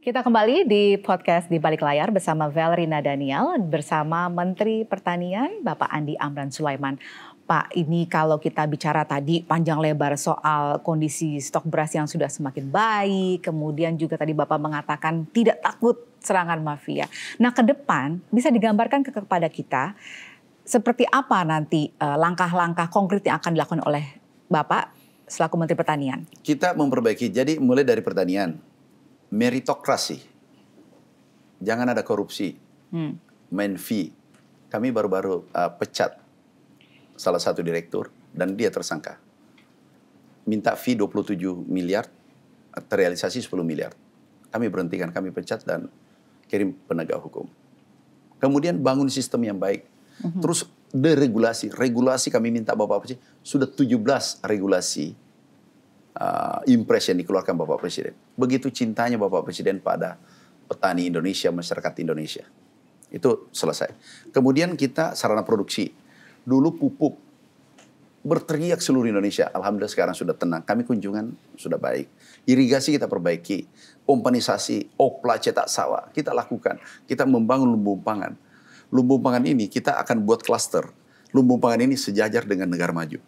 Kita kembali di podcast Di Balik Layar bersama Valerina Daniel, bersama Menteri Pertanian Bapak Andi Amran Sulaiman. Pak, ini kalau kita bicara tadi panjang lebar soal kondisi stok beras yang sudah semakin baik, kemudian juga tadi Bapak mengatakan tidak takut serangan mafia. Nah, ke depan bisa digambarkan kepada kita seperti apa nanti langkah-langkah konkret yang akan dilakukan oleh Bapak selaku Menteri Pertanian? Kita memperbaiki, jadi mulai dari pertanian, meritokrasi, jangan ada korupsi, main fee. Kami baru-baru pecat salah satu direktur dan dia tersangka. Minta fee 27 miliar, terrealisasi 10 miliar. Kami berhentikan, kami pecat dan kirim penegak hukum. Kemudian bangun sistem yang baik. Terus deregulasi, regulasi kami minta Bapak Presiden, sudah 17 regulasi impres yang dikeluarkan Bapak Presiden. Begitu cintanya Bapak Presiden pada petani Indonesia, masyarakat Indonesia. Itu selesai. Kemudian kita sarana produksi. Dulu pupuk berteriak seluruh Indonesia. Alhamdulillah sekarang sudah tenang. Kami kunjungan sudah baik. Irigasi kita perbaiki. Pompanisasi, opla, cetak sawah. Kita lakukan. Kita membangun lumbung pangan. Lumbung pangan ini kita akan buat klaster. Lumbung pangan ini sejajar dengan negara maju.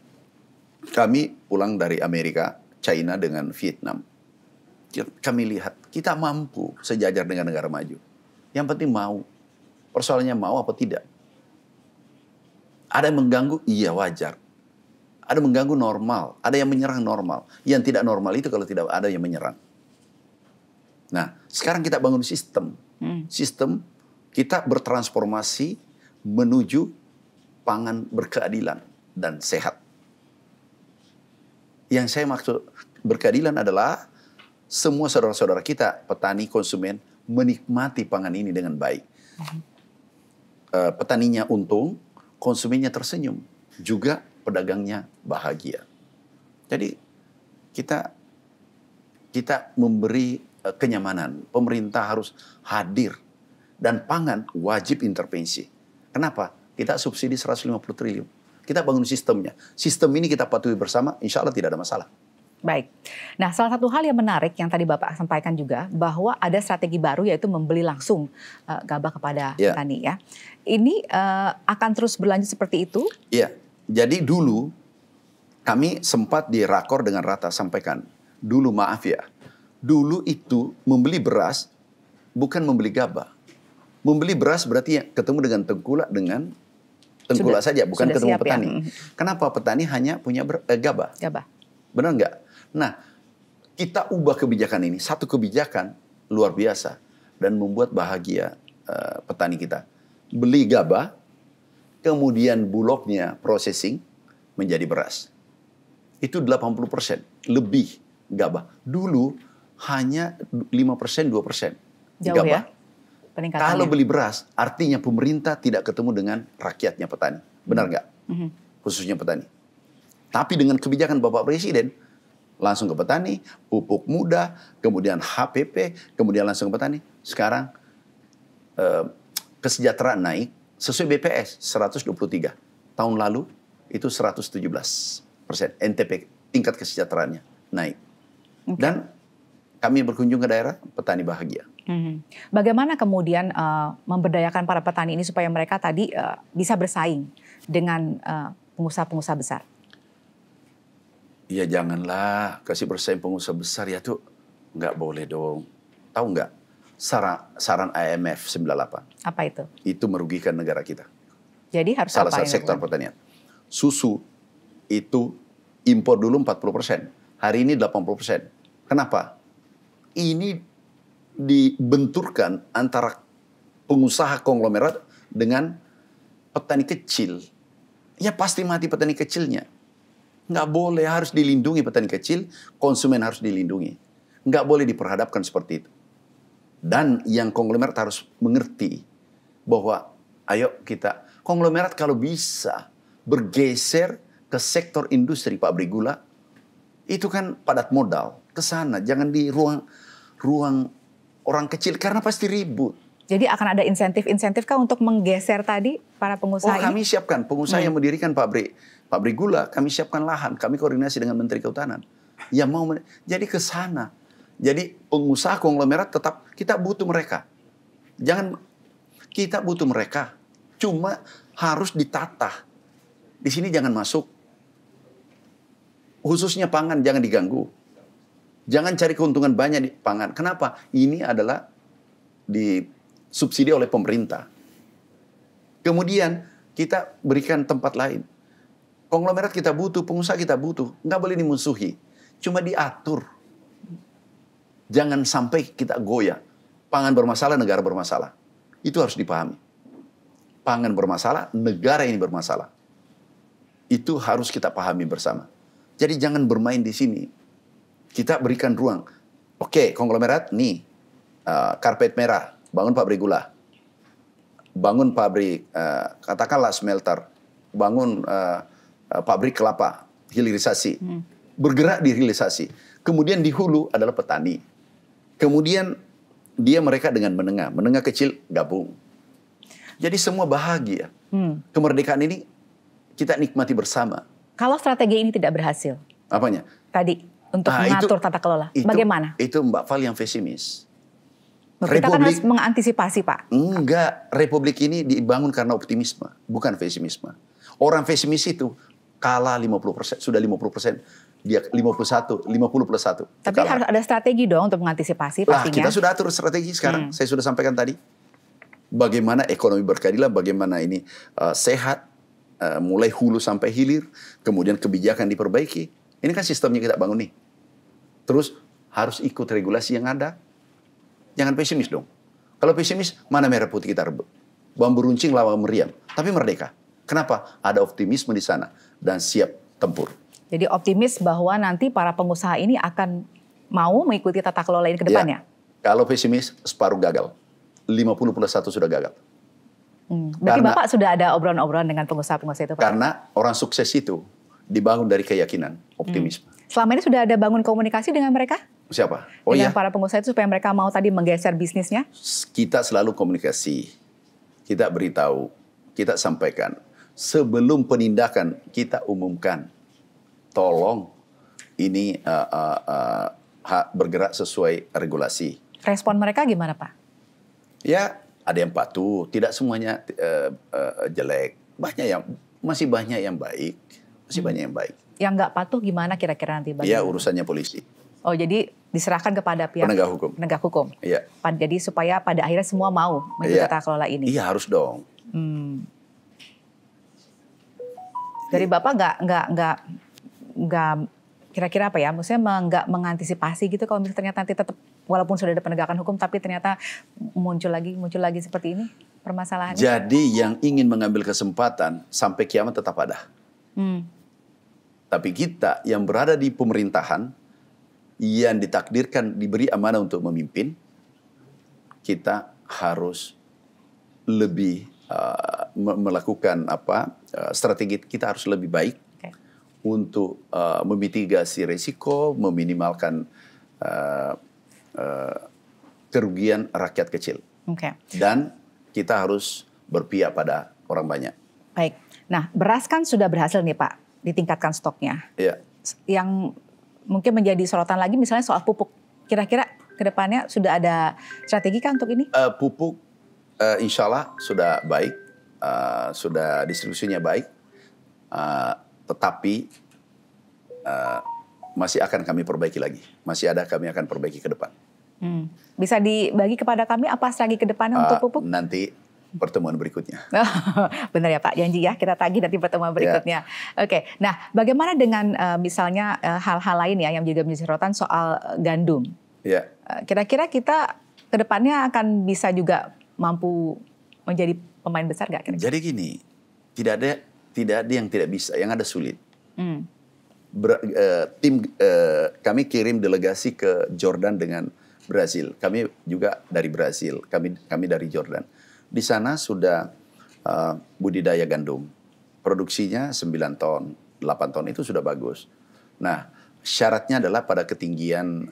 Kami pulang dari Amerika, China dengan Vietnam. Kami lihat kita mampu sejajar dengan negara maju. Yang penting mau. Persoalannya mau apa tidak. Ada yang mengganggu, iya wajar. Ada yang mengganggu normal. Ada yang menyerang normal. Yang tidak normal itu kalau tidak ada yang menyerang. Nah, sekarang kita bangun sistem. Sistem kita bertransformasi menuju pangan berkeadilan dan sehat. Yang saya maksud berkeadilan adalah semua saudara-saudara kita, petani, konsumen, menikmati pangan ini dengan baik. Petaninya untung, konsumennya tersenyum. Juga pedagangnya bahagia. Jadi kita memberi kenyamanan. Pemerintah harus hadir. Dan pangan wajib intervensi. Kenapa? Kita subsidi 150 triliun. Kita bangun sistemnya. Sistem ini kita patuhi bersama, insya Allah tidak ada masalah. Baik. Nah, salah satu hal yang menarik yang tadi Bapak sampaikan juga, bahwa ada strategi baru yaitu membeli langsung gabah kepada petani ya. Ini akan terus berlanjut seperti itu? Iya. Jadi dulu kami sempat di rakor dengan Rata sampaikan. Dulu maaf ya. Dulu itu membeli beras bukan membeli gabah. Membeli beras berarti ketemu dengan tengkulak saja, bukan ketemu petani. Ya? Kenapa petani hanya punya gabah? Benar nggak? Nah, kita ubah kebijakan ini. Satu kebijakan luar biasa. Dan membuat bahagia petani kita. Beli gabah, kemudian bulognya processing menjadi beras. Itu 80%. Lebih gabah. Dulu hanya 5%, 2%. Jauh gabah. Ya? Kalau beli beras, artinya pemerintah tidak ketemu dengan rakyatnya petani. Benar nggak? Khususnya petani. Tapi dengan kebijakan Bapak Presiden, langsung ke petani, pupuk mudah, kemudian HPP, kemudian langsung ke petani. Sekarang kesejahteraan naik sesuai BPS 123. Tahun lalu itu 117%. NTP, tingkat kesejahteraannya naik. Dan kami berkunjung ke daerah, petani bahagia. Bagaimana kemudian memberdayakan para petani ini supaya mereka tadi bisa bersaing dengan pengusaha-pengusaha besar? Ya janganlah kasih bersaing pengusaha besar ya tuh nggak boleh dong. Tahu nggak saran IMF 98? Apa itu? Itu merugikan negara kita. Jadi harus salah satu sektor pertanian. Susu itu impor dulu 40%, hari ini 80%. Kenapa? Ini dibenturkan antara pengusaha konglomerat dengan petani kecil. Ya pasti mati petani kecilnya. Nggak boleh, harus dilindungi petani kecil, konsumen harus dilindungi. Nggak boleh diperhadapkan seperti itu. Dan yang konglomerat harus mengerti bahwa ayo kita, konglomerat kalau bisa bergeser ke sektor industri pabrik gula, itu kan padat modal, ke sana. Jangan di ruang orang kecil, karena pasti ribut. Jadi akan ada insentif-insentif kah untuk menggeser tadi para pengusaha ini? Kami siapkan, pengusaha yang mendirikan pabrik gula, kami siapkan lahan, kami koordinasi dengan Menteri Kehutanan. Ya mau, jadi ke sana. Jadi pengusaha konglomerat tetap kita butuh mereka. Kita butuh mereka. Cuma harus ditata. Di sini jangan masuk. Khususnya pangan jangan diganggu. Jangan cari keuntungan banyak di pangan. Kenapa? Ini adalah disubsidi oleh pemerintah. Kemudian kita berikan tempat lain. Konglomerat kita butuh, pengusaha kita butuh. Nggak boleh dimusuhi. Cuma diatur. Jangan sampai kita goyah. Pangan bermasalah, negara bermasalah. Itu harus dipahami. Pangan bermasalah, negara ini bermasalah. Itu harus kita pahami bersama. Jadi jangan bermain di sini. Kita berikan ruang. Oke, konglomerat nih, karpet merah, bangun pabrik gula, bangun pabrik, katakanlah smelter, bangun pabrik kelapa, hilirisasi, bergerak di hilirisasi. Kemudian di hulu adalah petani. Kemudian mereka dengan menengah kecil gabung. Jadi semua bahagia. Kemerdekaan ini kita nikmati bersama. Kalau strategi ini tidak berhasil, apanya? Tadi untuk mengatur tata kelola, bagaimana? Itu Mbak Val yang pesimis. Kita kan harus mengantisipasi, Pak. Enggak, Republik ini dibangun karena optimisme, bukan pesimisme. Orang pesimis itu kalah 50%, sudah 50%, dia 50+1. Tapi harus ada strategi dong untuk mengantisipasi pastinya. Kita sudah atur strategi sekarang, saya sudah sampaikan tadi. Bagaimana ekonomi berkeadilan, bagaimana ini sehat, mulai hulu sampai hilir, kemudian kebijakan diperbaiki. Ini kan sistemnya kita bangun nih. Terus harus ikut regulasi yang ada. Jangan pesimis dong. Kalau pesimis, mana merah putih kita rebut. Bambu runcing lawan meriam. Tapi merdeka. Kenapa? Ada optimisme di sana. Dan siap tempur. Jadi optimis bahwa nanti para pengusaha ini akan mau mengikuti tata kelola ini ke depannya? Ya, kalau pesimis, separuh gagal. 50+1 sudah gagal. Berarti Bapak sudah ada obrolan-obrolan dengan pengusaha-pengusaha itu, Pak? Karena orang sukses itu dibangun dari keyakinan, optimisme. Selama ini sudah ada bangun komunikasi dengan mereka? Siapa? Dengan para pengusaha itu supaya mereka mau tadi menggeser bisnisnya? Kita selalu komunikasi. Kita beritahu, kita sampaikan. Sebelum penindakan, kita umumkan. Tolong ini bergerak sesuai regulasi. Respon mereka gimana, Pak? Ya, ada yang patuh. Tidak semuanya jelek. Masih banyak yang baik. Yang nggak patuh gimana kira-kira nanti? Ya, urusannya polisi. Oh, jadi diserahkan kepada pihak penegak hukum. Iya. Jadi supaya pada akhirnya semua mau mengikuti tata kelola ini. Iya, harus dong. Dari Bapak nggak kira-kira apa ya? Maksudnya nggak mengantisipasi gitu kalau misalnya ternyata nanti tetap walaupun sudah ada penegakan hukum tapi ternyata muncul lagi seperti ini permasalahannya. Jadi yang ingin mengambil kesempatan sampai kiamat tetap ada. Tapi kita yang berada di pemerintahan, yang ditakdirkan diberi amanah untuk memimpin, kita harus lebih melakukan strategi kita harus lebih baik untuk memitigasi risiko, meminimalkan kerugian rakyat kecil. Dan kita harus berpihak pada orang banyak. Baik. Nah, beras kan sudah berhasil nih Pak, ditingkatkan stoknya. Iya. Yang mungkin menjadi sorotan lagi misalnya soal pupuk. Kira-kira ke depannya sudah ada strategi kan untuk ini? Pupuk insya Allah sudah baik, sudah distribusinya baik. Tetapi masih akan kami perbaiki lagi. Kami akan perbaiki ke depan. Bisa dibagi kepada kami apa strategi ke depannya untuk pupuk? Nanti pertemuan berikutnya. Benar ya Pak, janji ya kita tagih nanti pertemuan berikutnya. Oke, nah bagaimana dengan misalnya hal-hal lain ya yang juga menjadi sorotan soal gandum? Ya. Kira-kira kita ke depannya akan bisa juga mampu menjadi pemain besar nggak kira-kira? Jadi gini, tidak ada yang tidak bisa, yang ada sulit. Kami kirim delegasi ke Jordan dengan Brasil. Kami juga dari Brasil, kami dari Jordan. Di sana sudah budidaya gandum. Produksinya 9 ton, 8 ton itu sudah bagus. Nah, syaratnya adalah pada ketinggian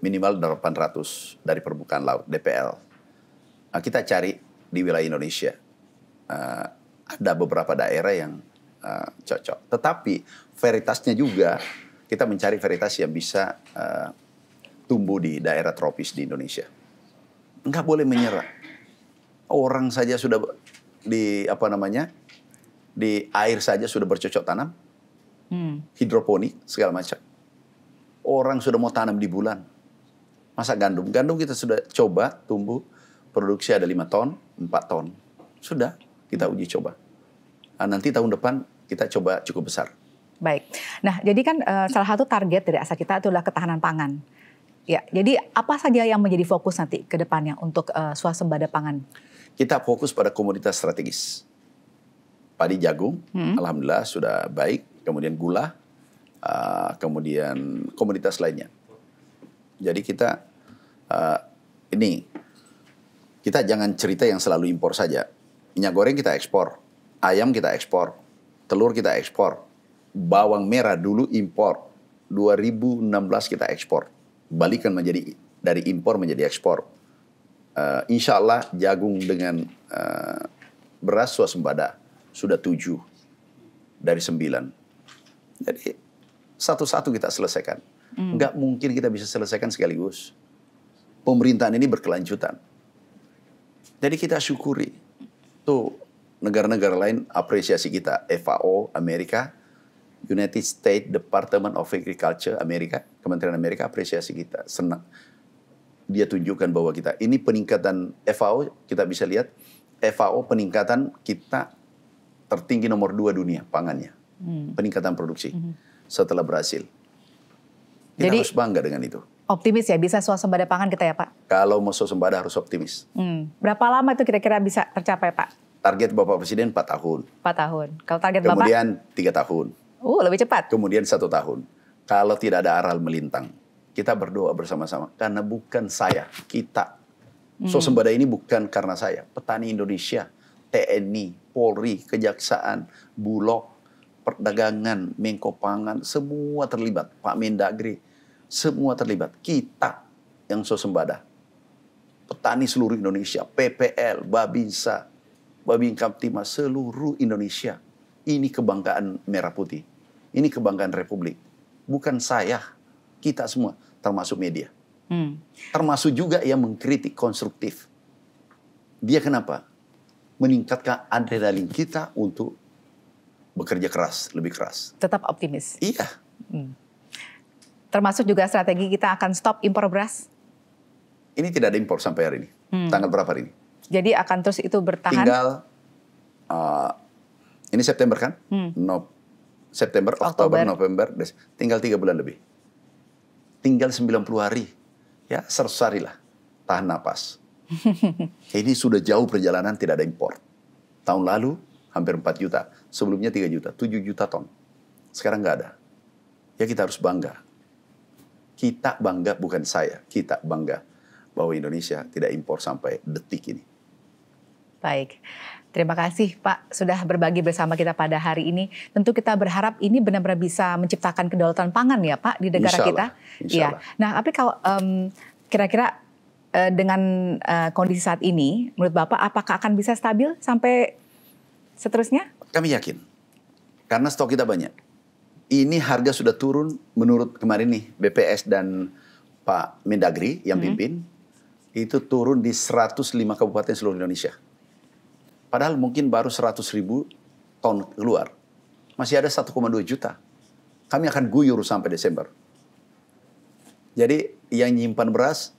minimal 800 dari permukaan laut, DPL. Kita cari di wilayah Indonesia. Ada beberapa daerah yang cocok. Tetapi varietasnya juga, kita mencari varietas yang bisa tumbuh di daerah tropis di Indonesia. Nggak boleh menyerah. Orang saja sudah di di air saja sudah bercocok tanam, hidroponik segala macam. Orang sudah mau tanam di bulan. Masa gandum? Gandum kita sudah coba tumbuh, produksi ada 5 ton, 4 ton. Sudah kita uji coba. Nah, nanti tahun depan kita coba cukup besar. Baik. Nah, jadi kan salah satu target dari ASA kita itulah ketahanan pangan. Ya, jadi apa saja yang menjadi fokus nanti ke depannya untuk swasembada pangan? Kita fokus pada komoditas strategis. Padi jagung, alhamdulillah sudah baik. Kemudian gula, kemudian komoditas lainnya. Jadi kita kita jangan cerita yang selalu impor saja. Minyak goreng kita ekspor, ayam kita ekspor, telur kita ekspor, bawang merah dulu impor, 2016 kita ekspor, balikan menjadi dari impor menjadi ekspor. Insya Allah jagung dengan beras swasembada sudah 7 dari 9. Jadi satu-satu kita selesaikan. Nggak mungkin kita bisa selesaikan sekaligus. Pemerintahan ini berkelanjutan. Jadi kita syukuri. Tuh negara-negara lain apresiasi kita. FAO, Amerika, United States Department of Agriculture, Amerika, Kementerian Amerika apresiasi kita. Senang. Dia tunjukkan bahwa kita, ini peningkatan FAO, kita bisa lihat, FAO peningkatan kita tertinggi nomor 2 dunia pangannya. Peningkatan produksi setelah Brasil. Kita harus bangga dengan itu. Optimis ya, bisa swasembada pangan kita ya Pak? Kalau mau swasembada harus optimis. Berapa lama itu kira-kira bisa tercapai Pak? Target Bapak Presiden 4 tahun. 4 tahun. Kalau target Kemudian Bapak? 3 tahun. Lebih cepat. Kemudian 1 tahun. Kalau tidak ada aral melintang, kita berdoa bersama-sama. Karena bukan saya, kita. Swasembada ini bukan karena saya. Petani Indonesia, TNI, Polri, Kejaksaan, Bulog, Perdagangan, Menko Pangan, semua terlibat. Pak Mendagri, semua terlibat. Kita yang swasembada. Petani seluruh Indonesia, PPL, Babinsa, Babin Kamtipmas, seluruh Indonesia. Ini kebanggaan Merah Putih. Ini kebanggaan Republik. Bukan saya, kita semua, termasuk media. Termasuk juga yang mengkritik konstruktif. Dia kenapa? Meningkatkan adrenalin kita untuk bekerja keras, lebih keras. Tetap optimis? Iya. Termasuk juga strategi kita akan stop impor beras? Ini tidak ada impor sampai hari ini. Tanggal berapa hari ini? Jadi akan terus itu bertahan? Tinggal, ini September kan? September, Oktober, November, tinggal 3 bulan lebih. Tinggal 90 hari. Ya, 100 hari lah. Tahan napas. Ini sudah jauh perjalanan, tidak ada impor. Tahun lalu hampir 4 juta. Sebelumnya 3 juta, 7 juta ton. Sekarang nggak ada. Ya kita harus bangga. Kita bangga, bukan saya. Kita bangga bahwa Indonesia tidak impor sampai detik ini. Baik. Terima kasih Pak sudah berbagi bersama kita pada hari ini. Tentu kita berharap ini benar-benar bisa menciptakan kedaulatan pangan ya Pak di negara kita. Iya. Nah, tapi kalau kira-kira dengan kondisi saat ini, menurut Bapak apakah akan bisa stabil sampai seterusnya? Kami yakin. Karena stok kita banyak. Ini harga sudah turun menurut kemarin nih BPS dan Pak Mendagri yang pimpin. Itu turun di 105 kabupaten seluruh Indonesia. Padahal mungkin baru 100.000 ton keluar. Masih ada 1,2 juta. Kami akan guyur sampai Desember. Jadi yang nyimpan beras,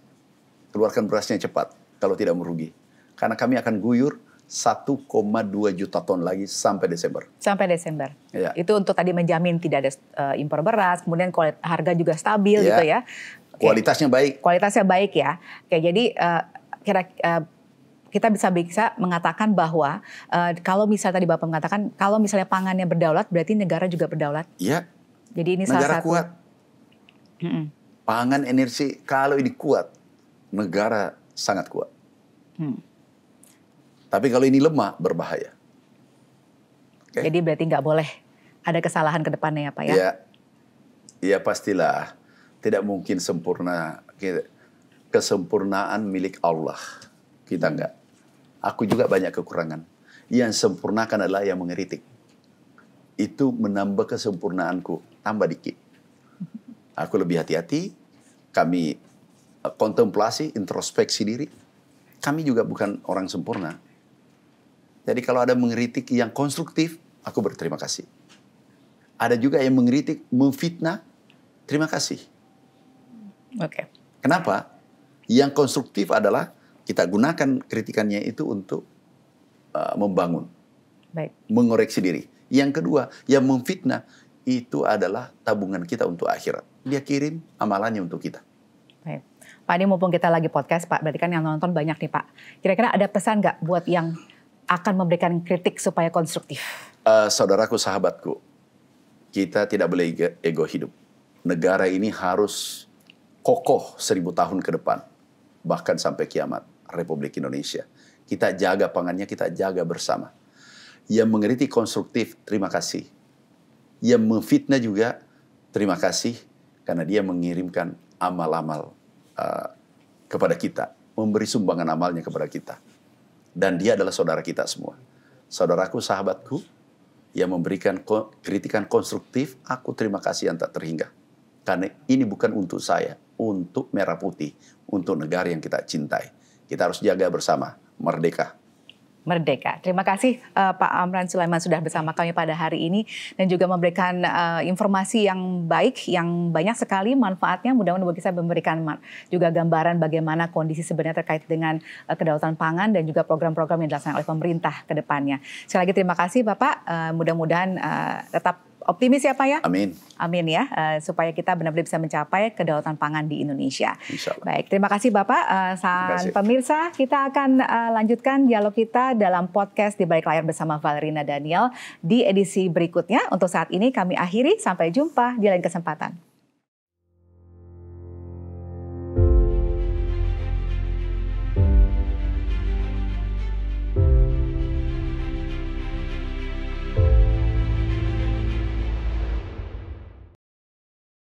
keluarkan berasnya cepat kalau tidak merugi. Karena kami akan guyur 1,2 juta ton lagi sampai Desember. Sampai Desember. Ya. Itu untuk tadi menjamin tidak ada impor beras, kemudian harga juga stabil gitu ya. Kualitasnya baik. Kualitasnya baik ya. Oke, jadi kita bisa mengatakan bahwa kalau misalnya tadi Bapak mengatakan kalau misalnya pangannya berdaulat berarti negara juga berdaulat. Iya. Jadi ini negara salah satu. Kuat. Pangan, energi, kalau ini kuat, negara sangat kuat. Tapi kalau ini lemah, berbahaya. Okay. Jadi berarti nggak boleh ada kesalahan ke depannya ya Pak ya? Iya, ya pastilah. Tidak mungkin sempurna. Kesempurnaan milik Allah. Kita nggak. Aku juga banyak kekurangan. Yang sempurnakan adalah yang mengeritik. Itu menambah kesempurnaanku. Tambah dikit. Aku lebih hati-hati. Kami kontemplasi, introspeksi diri. Kami juga bukan orang sempurna. Jadi kalau ada mengkritik yang konstruktif, aku berterima kasih. Ada juga yang mengkritik, memfitnah, terima kasih. Oke. Kenapa? Yang konstruktif adalah kita gunakan kritikannya itu untuk membangun, Baik. mengoreksi diri. Yang kedua, yang memfitnah itu adalah tabungan kita untuk akhirat. Dia kirim amalannya untuk kita. Baik. Pak, ini mumpung kita lagi podcast, Pak, berarti kan yang nonton banyak nih, Pak. Kira-kira ada pesan nggak buat yang akan memberikan kritik supaya konstruktif? Saudaraku, sahabatku, kita tidak boleh ego hidup. Negara ini harus kokoh 1000 tahun ke depan, bahkan sampai kiamat Republik Indonesia. Kita jaga pangannya, kita jaga bersama. Yang mengkritik konstruktif, terima kasih. Yang memfitnah juga, terima kasih, karena dia mengirimkan amal-amal kepada kita, memberi sumbangan amalnya kepada kita. Dan dia adalah saudara kita semua. Saudaraku, sahabatku, yang memberikan kritikan konstruktif, aku terima kasih yang tak terhingga. Karena ini bukan untuk saya, untuk Merah Putih, untuk negara yang kita cintai. Kita harus jaga bersama, merdeka. Merdeka. Terima kasih Pak Amran Sulaiman sudah bersama kami pada hari ini dan juga memberikan informasi yang baik, yang banyak sekali manfaatnya. Mudah-mudahan bisa memberikan juga gambaran bagaimana kondisi sebenarnya terkait dengan kedaulatan pangan dan juga program-program yang dilaksanakan oleh pemerintah ke depannya. Sekali lagi terima kasih Bapak. Mudah-mudahan tetap optimis ya Pak ya. Amin. Amin ya, supaya kita benar-benar bisa mencapai kedaulatan pangan di Indonesia. Insyaallah. Baik, terima kasih Bapak. Pemirsa, kita akan lanjutkan dialog kita dalam podcast Di Balik Layar bersama Valerina Daniel di edisi berikutnya. Untuk saat ini kami akhiri, sampai jumpa di lain kesempatan.